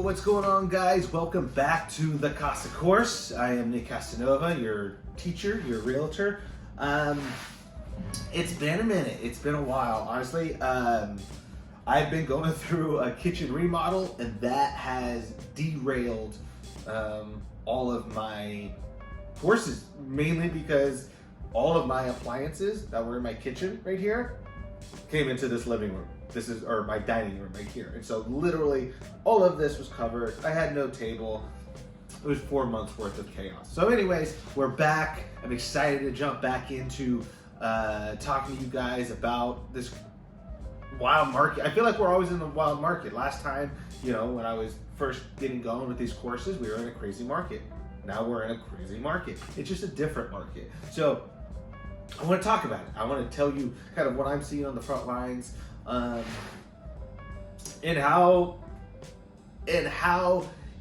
What's going on, guys? Welcome back to the CASA Course. I am Nick Casanova, your teacher, your realtor. It's been a minute. It's been a while, honestly. I've been going through a kitchen remodel, and that has derailed all of my courses, mainly because all of my appliances that were in my kitchen right here came into this living room. Or my dining room right here. And so literally all of this was covered. I had no table. It was 4 months worth of chaos. So anyways, we're back. I'm excited to jump back into talking to you guys about this wild market. I feel like we're always in the wild market. Last time, when I was first getting going with these courses, we were in a crazy market. Now we're in a crazy market. It's just a different market. So I want to talk about it. I want to tell you kind of what I'm seeing on the front lines. And how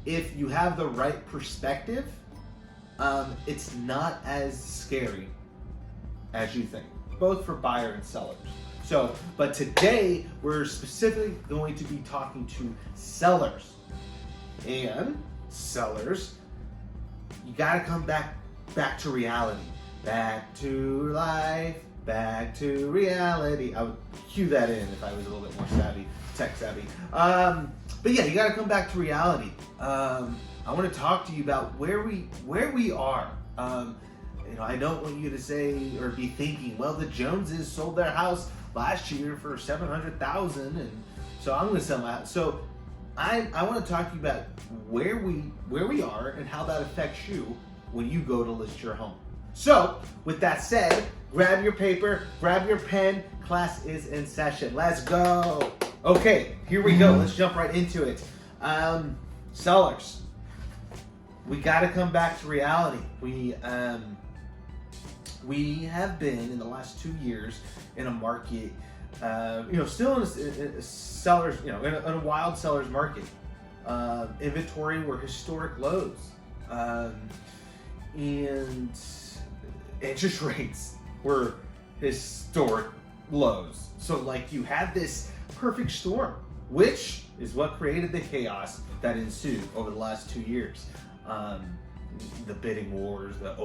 if you have the right perspective, it's not as scary as you think, both for buyer and sellers. So, but today we're specifically going to be talking to sellers. And sellers, you gotta come back to reality, back to life. Back to reality. I would cue that in if I was a little bit more tech savvy. But yeah, you got to come back to reality. I want to talk to you about where we are. I don't want you to say or be thinking, well, the Joneses sold their house last year for $700,000, and so I'm going to sell my house. So I want to talk to you about where we are and how that affects you when you go to list your home. So, with that said, grab your paper, grab your pen, class is in session. Let's go. Okay, here we go. Let's jump right into it. Sellers, we got to come back to reality. We have been in the last 2 years in a market, still in a sellers, in a wild sellers market. Inventory were historic lows, and interest rates were historic lows. So you had this perfect storm, which is what created the chaos that ensued over the last 2 years. The bidding wars, the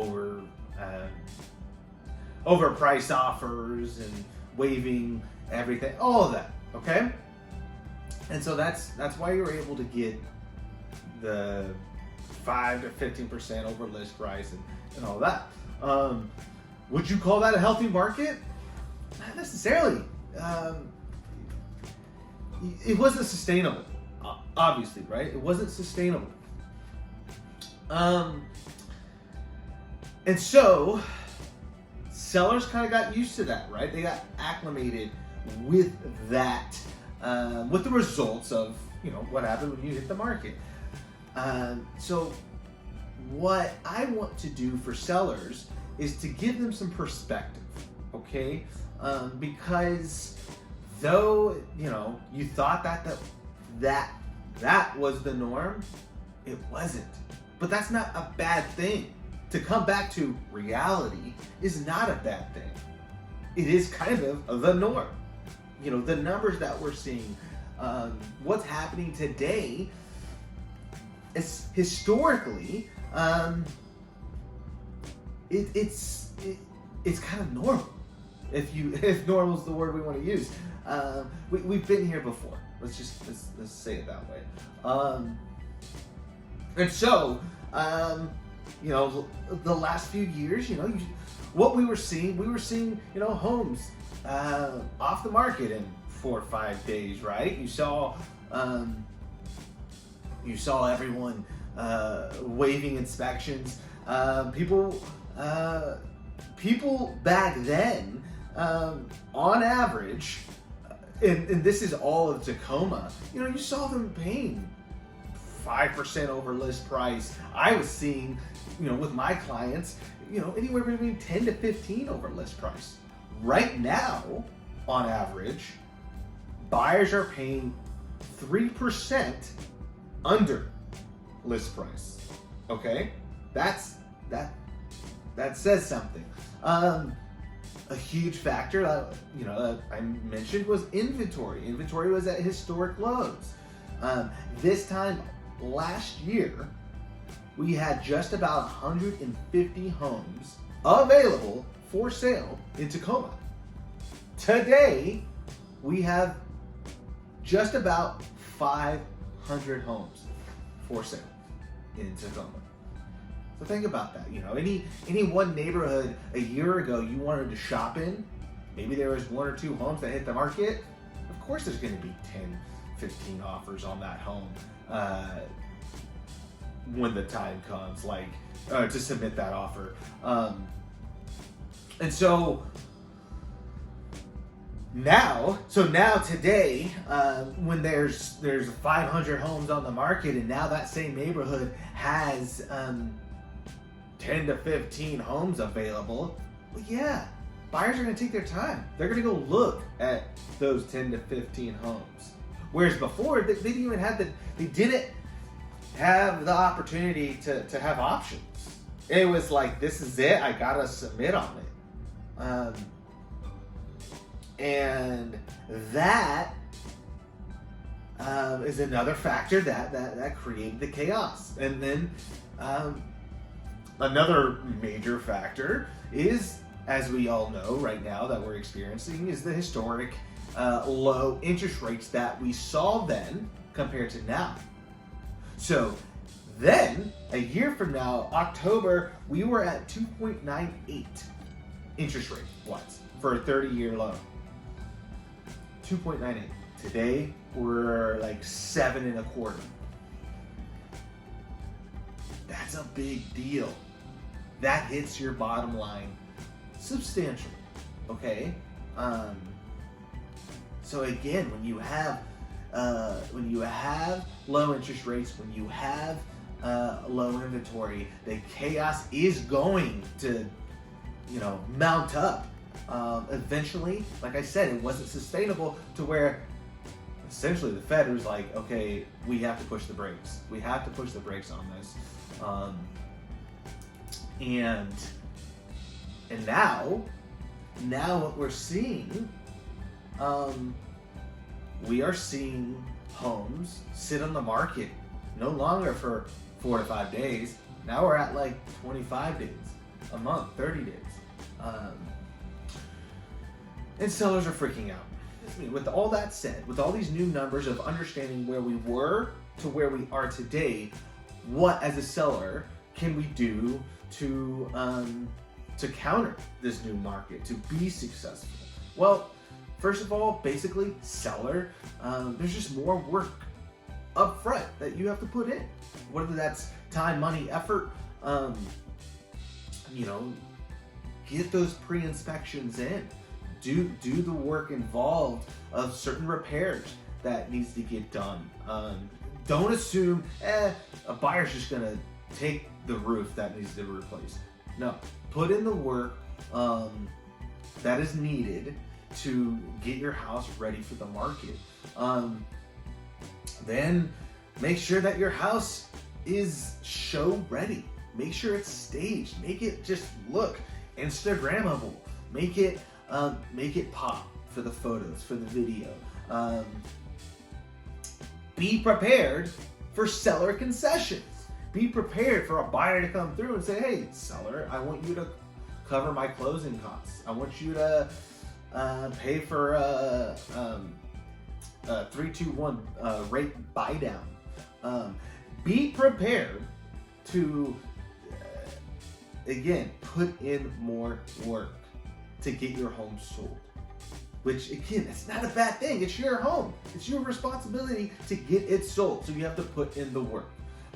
overpriced offers and waiving everything, all of that, okay? And so that's why you're able to get the 5 to 15% over list price and all that. Would you call that a healthy market? Not necessarily. It wasn't sustainable, obviously, right? It wasn't sustainable. And so sellers kind of got used to that, right? They got acclimated with that, with the results of, what happened when you hit the market. So what I want to do for sellers is to give them some perspective, okay? Because though, you thought that was the norm, it wasn't. But that's not a bad thing. To come back to reality is not a bad thing. It is kind of the norm. The numbers that we're seeing, what's happening today is historically, it's kind of normal, if normal is the word we want to use. We've been here before. Let's say it that way. And so, the last few years, what we were seeing, homes off the market in 4 or 5 days, right? You saw everyone waiving inspections. People back then, on average, and this is all of Tacoma, you saw them paying 5% over list price. I was seeing, with my clients, anywhere between 10 to 15 over list price. Right now, on average, buyers are paying 3% under list price. Okay, that says something. A huge factor that I mentioned was inventory. Inventory was at historic lows. This time last year, we had just about 150 homes available for sale in Tacoma. Today, we have just about 500 homes for sale in Tacoma. So think about that. You know, any one neighborhood a year ago you wanted to shop in, maybe there was 1 or 2 homes that hit the market. Of course there's going to be 10, 15 offers on that home when the time comes, like to submit that offer. And so now today, when there's 500 homes on the market, and now that same neighborhood has 10 to 15 homes available, well, yeah, buyers are going to take their time. They're going to go look at those 10 to 15 homes. Whereas before, they didn't even have they didn't have the opportunity to have options. It was like, this is it, I got to submit on it. And that is another factor that created the chaos. And then another major factor is, as we all know right now that we're experiencing, is the historic low interest rates that we saw then compared to now. So then, a year from now, October, we were at 2.98 interest rate wise for a 30-year loan. 2.98. Today, we're like 7.25. That's a big deal. That hits your bottom line substantially. Okay? So again, when you have low interest rates, when you have low inventory, the chaos is going to, mount up. Eventually, like I said, it wasn't sustainable to where essentially the Fed was like, okay, we have to push the brakes. We have to push the brakes on this. And now what we're seeing, we are seeing homes sit on the market no longer for 4 to 5 days. Now we're at like 25 days, a month, 30 days. And sellers are freaking out. With all that said, with all these new numbers of understanding where we were to where we are today, what as a seller can we do to counter this new market, to be successful? Well, first of all, basically, seller, there's just more work up front that you have to put in. Whether that's time, money, effort, get those pre-inspections in. Do the work involved of certain repairs that needs to get done. Don't assume, a buyer's just gonna take the roof that needs to be replaced. No, put in the work that is needed to get your house ready for the market. Then make sure that your house is show ready. Make sure it's staged. Make it just look Instagrammable. Make it pop for the photos, for the video. Be prepared for seller concessions. Be prepared for a buyer to come through and say, hey, seller, I want you to cover my closing costs. I want you to pay for a 3-2-1 rate buy down. Be prepared to, again, put in more work to get your home sold. Which, again, it's not a bad thing. It's your home. It's your responsibility to get it sold. So you have to put in the work.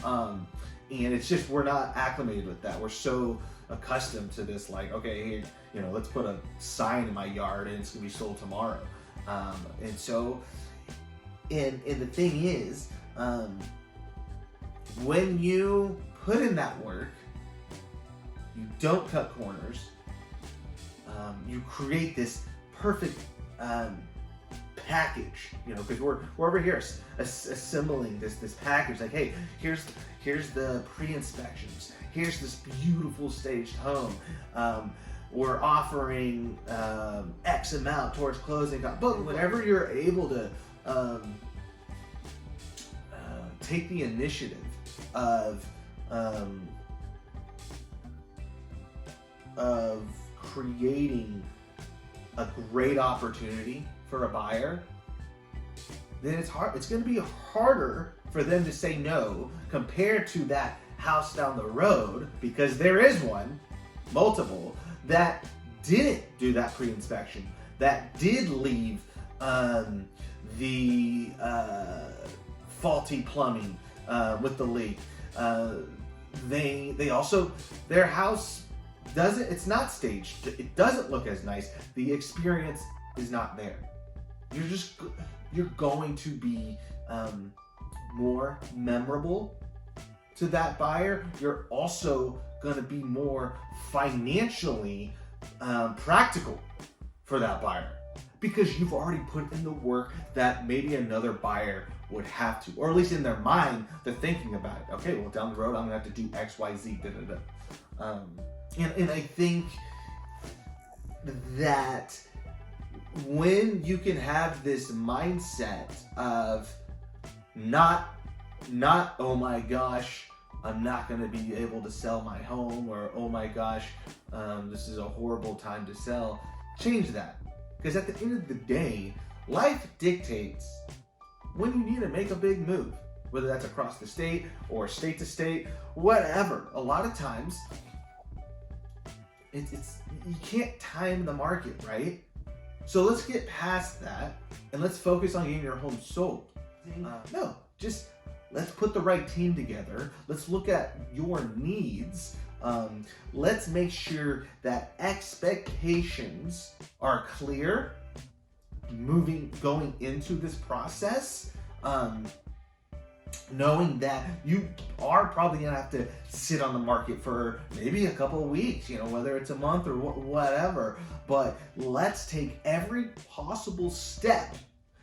And it's just, we're not acclimated with that. We're so accustomed to this, like, okay, here, let's put a sign in my yard and it's gonna be sold tomorrow. And so, and the thing is, when you put in that work, you don't cut corners. You create this perfect package, because we're over here assembling this package. Like, hey, here's the pre-inspections. Here's this beautiful staged home. We're offering X amount towards closing. But whenever you're able to take the initiative of creating a great opportunity for a buyer, then it's going to be harder for them to say no compared to that house down the road, because there is one, multiple, that didn't do that pre-inspection, that did leave the faulty plumbing with the leak. They also, their house it's not staged. It doesn't look as nice. The experience is not there. You're going to be more memorable to that buyer. You're also going to be more financially practical for that buyer, because you've already put in the work that maybe another buyer would have to, or at least in their mind, they're thinking about it. Okay, well, down the road, I'm gonna have to do X, Y, Z, da, da, da. And I think that when you can have this mindset of not, oh my gosh, I'm not going to be able to sell my home, or oh my gosh, this is a horrible time to sell, change that. Because at the end of the day, life dictates when you need to make a big move, whether that's across the state or state to state, whatever. A lot of times, it's you can't time the market, right? So let's get past that and let's focus on getting your home sold. No, just let's put the right team together. Let's look at your needs. Let's make sure that expectations are clear going into this process. Knowing that you are probably gonna have to sit on the market for maybe a couple of weeks, whether it's a month or whatever, but let's take every possible step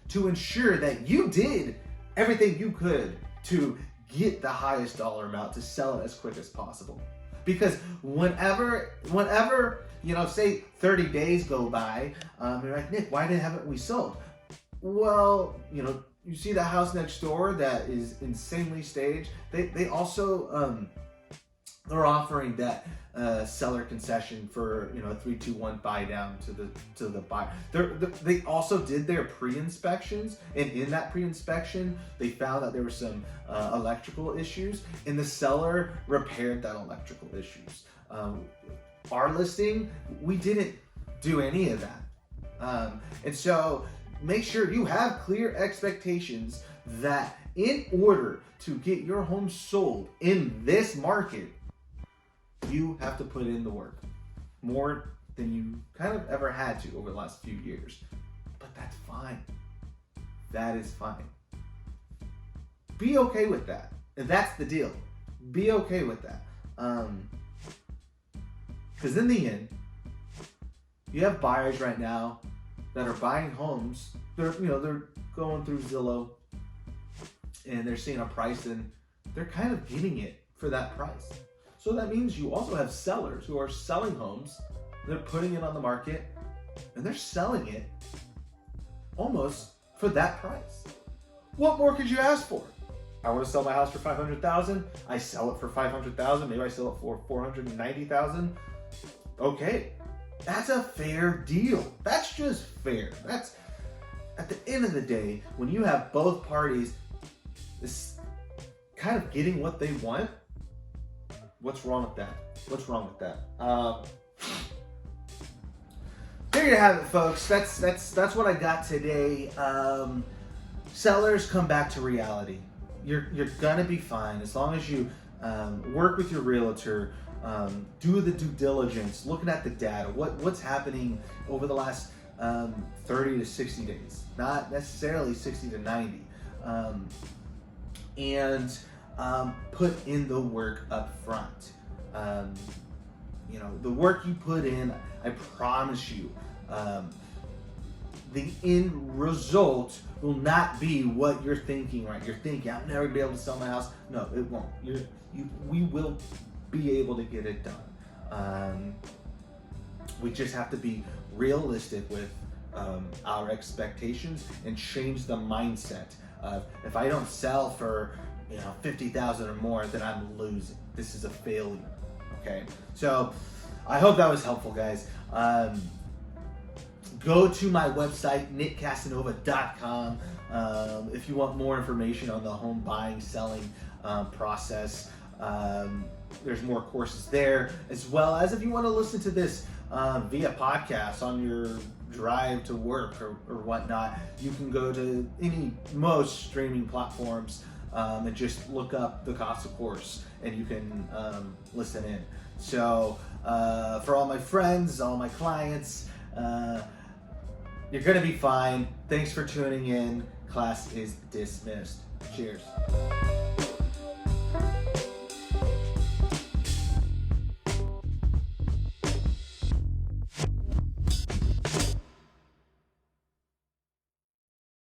to ensure that you did everything you could to get the highest dollar amount to sell it as quick as possible. Because whenever say 30 days go by, you're like, Nick, why haven't we sold? Well, you see the house next door that is insanely staged. They also they're offering that seller concession for a 3-2-1 buy down to the buyer. They also did their pre-inspections, and in that pre-inspection they found that there were some electrical issues, and the seller repaired that electrical issues. Our listing, we didn't do any of that, and so make sure you have clear expectations that in order to get your home sold in this market, you have to put in the work more than you kind of ever had to over the last few years. But that's fine. That is fine. Be okay with that. And that's the deal. Be okay with that. Because in the end, you have buyers right now that are buying homes. They're going through Zillow and they're seeing a price and they're kind of getting it for that price. So that means you also have sellers who are selling homes. They're putting it on the market and they're selling it almost for that price. What more could you ask for? I want to sell my house for $500,000. I sell it for $500,000. Maybe I sell it for $490,000. Okay. That's a fair deal. That's just fair. That's, at the end of the day, when you have both parties kind of getting what they want, what's wrong with that? What's wrong with that? There you have it, folks. That's what I got today. Sellers, come back to reality. You're gonna be fine as long as you work with your realtor. Do the due diligence, looking at the data, what's happening over the last 30 to 60 days, not necessarily 60 to 90, and put in the work up front. The work you put in, I promise you, the end result will not be what you're thinking, right? You're thinking, I'm never gonna be able to sell my house. No, it won't. We will be able to get it done. We just have to be realistic with our expectations and change the mindset of, if I don't sell for 50,000 or more, then I'm losing. This is a failure. Okay, so I hope that was helpful, guys. Go to my website, nickcasanova.com, if you want more information on the home buying, selling process. There's more courses there, as well as if you want to listen to this via podcast on your drive to work or whatnot, you can go to most streaming platforms and just look up the CASA Course, and you can listen in. So for all my friends, all my clients, you're going to be fine. Thanks for tuning in. Class is dismissed. Cheers.